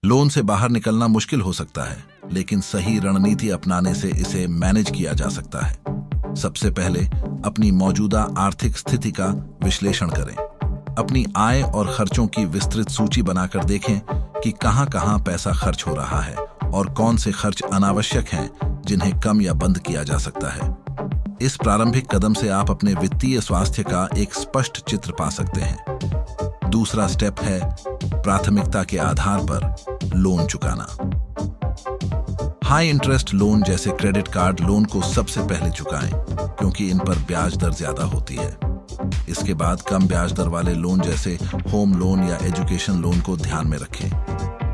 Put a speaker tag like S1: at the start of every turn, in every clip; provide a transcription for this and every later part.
S1: Loan से बाहर निकलना मुश्किल हो सकता है, लेकिन सही रणनीति अपनाने से इसे मैनेज किया जा सकता है। सबसे पहले अपनी मौजूदा आर्थिक स्थिति का विश्लेषण करें। अपनी आय और खर्चों की विस्तृत सूची बनाकर देखें कि कहां-कहां पैसा खर्च हो रहा है और कौन से खर्च अनावश्यक हैं जिन्हें कम या बंद किया जा सकता है। इस प्रारंभिक कदम से आप अपने वित्तीय स्वास्थ्य का एक स्पष्ट चित्र पा सकते हैं। दूसरा स्टेप है प्राथमिकता के आधार पर लोन चुकाना। हाई इंटरेस्ट लोन जैसे क्रेडिट कार्ड लोन को सबसे पहले चुकाएं, क्योंकि इन पर ब्याज दर ज्यादा होती है। इसके बाद कम ब्याज दर वाले लोन जैसे होम लोन या एजुकेशन लोन को ध्यान में रखें।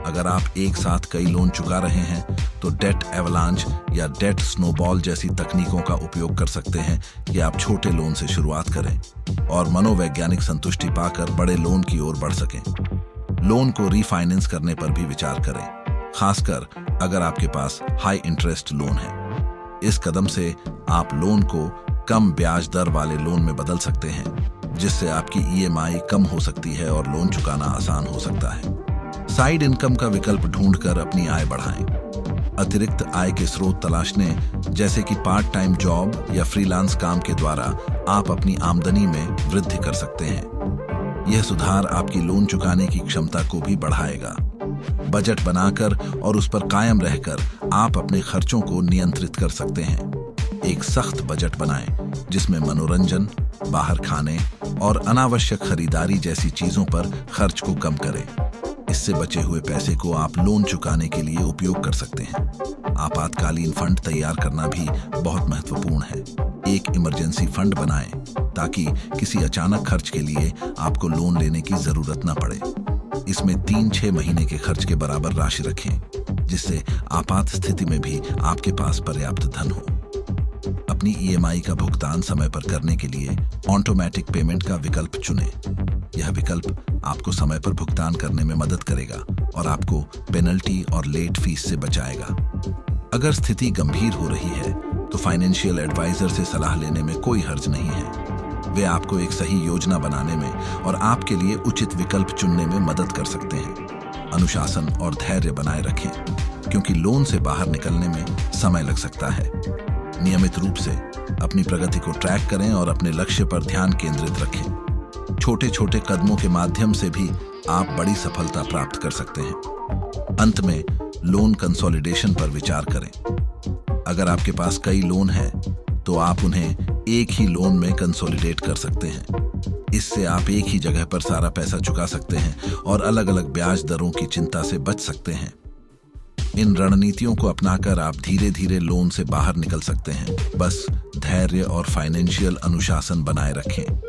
S1: अगर आप एक साथ कई लोन चुका रहे हैं तो डेट एवलांच या डेट स्नोबॉल जैसी तकनीकों का उपयोग कर सकते हैं कि आप छोटे लोन से शुरुआत करें और मनोवैज्ञानिक संतुष्टि पाकर बड़े लोन की ओर बढ़ सकें। लोन को रीफाइनेंस करने पर भी विचार करें, खासकर अगर आपके पास हाई इंटरेस्ट लोन है। इस कदम से आप लोन को कम ब्याज दर वाले लोन में बदल सकते हैं, जिससे आपकी ईएमआई कम हो सकती है और लोन चुकाना आसान हो सकता है। साइड इनकम का विकल्प ढूंढकर अपनी आय बढ़ाएं। अतिरिक्त आय के स्रोत तलाशने, जैसे कि पार्ट टाइम जॉब या फ्रीलांस काम के द्वारा आप अपनी आमदनी में वृद्धि कर सकते हैं। यह सुधार आपकी लोन चुकाने की क्षमता को भी बढ़ाएगा। बजट बनाकर और उस पर कायम रहकर आप अपने खर्चों को नियंत्रित कर सकते हैं। एक सख्त बजट बनाएं, जिसमें मनोरंजन, बाहर खाने और अनावश्यक खरीदारी जैसी चीजों पर खर्च को कम करें। इससे बचे हुए पैसे को आप लोन चुकाने के लिए उपयोग कर सकते हैं। आपातकालीन फंड तैयार करना भी बहुत महत्वपूर्ण है। एक इमरजेंसी फंड बनाएं, ताकि किसी अचानक खर्च के लिए आपको लोन लेने की जरूरत न पड़े। इसमें 3-6 महीने के खर्च के बराबर राशि रखें, जिससे आपात स्थिति में भी आपके पास पर्याप्त धन हो। अपनी ईएमआई का भुगतान समय पर करने के लिए ऑटोमेटिक पेमेंट का विकल्प चुनें। यह विकल्प आपको समय पर भुगतान करने में मदद करेगा और आपको पेनल्टी और लेट फीस से बचाएगा। अगर स्थिति गंभीर हो रही है तो फाइनेंशियल एडवाइजर से सलाह लेने में कोई हर्ज नहीं है। वे आपको एक सही योजना बनाने में और आपके लिए उचित विकल्प चुनने में मदद कर सकते हैं। अनुशासन और धैर्य बनाए रखें, क्योंकि लोन से बाहर निकलने में समय लग सकता है। नियमित रूप से अपनी प्रगति को ट्रैक करें और अपने लक्ष्य पर ध्यान केंद्रित रखें। छोटे छोटे कदमों के माध्यम से भी आप बड़ी सफलता प्राप्त कर सकते हैं। अंत में लोन कंसोलिडेशन पर विचार करें। अगर आपके पास कई लोन हैं, तो आप उन्हें एक ही लोन में कंसोलिडेट कर सकते हैं। इससे आप एक ही जगह पर सारा पैसा चुका सकते हैं और अलग अलग ब्याज दरों की चिंता से बच सकते हैं। इन रणनीतियों को अपनाकर आप धीरे धीरे लोन से बाहर निकल सकते हैं। बस धैर्य और फाइनेंशियल अनुशासन बनाए रखें।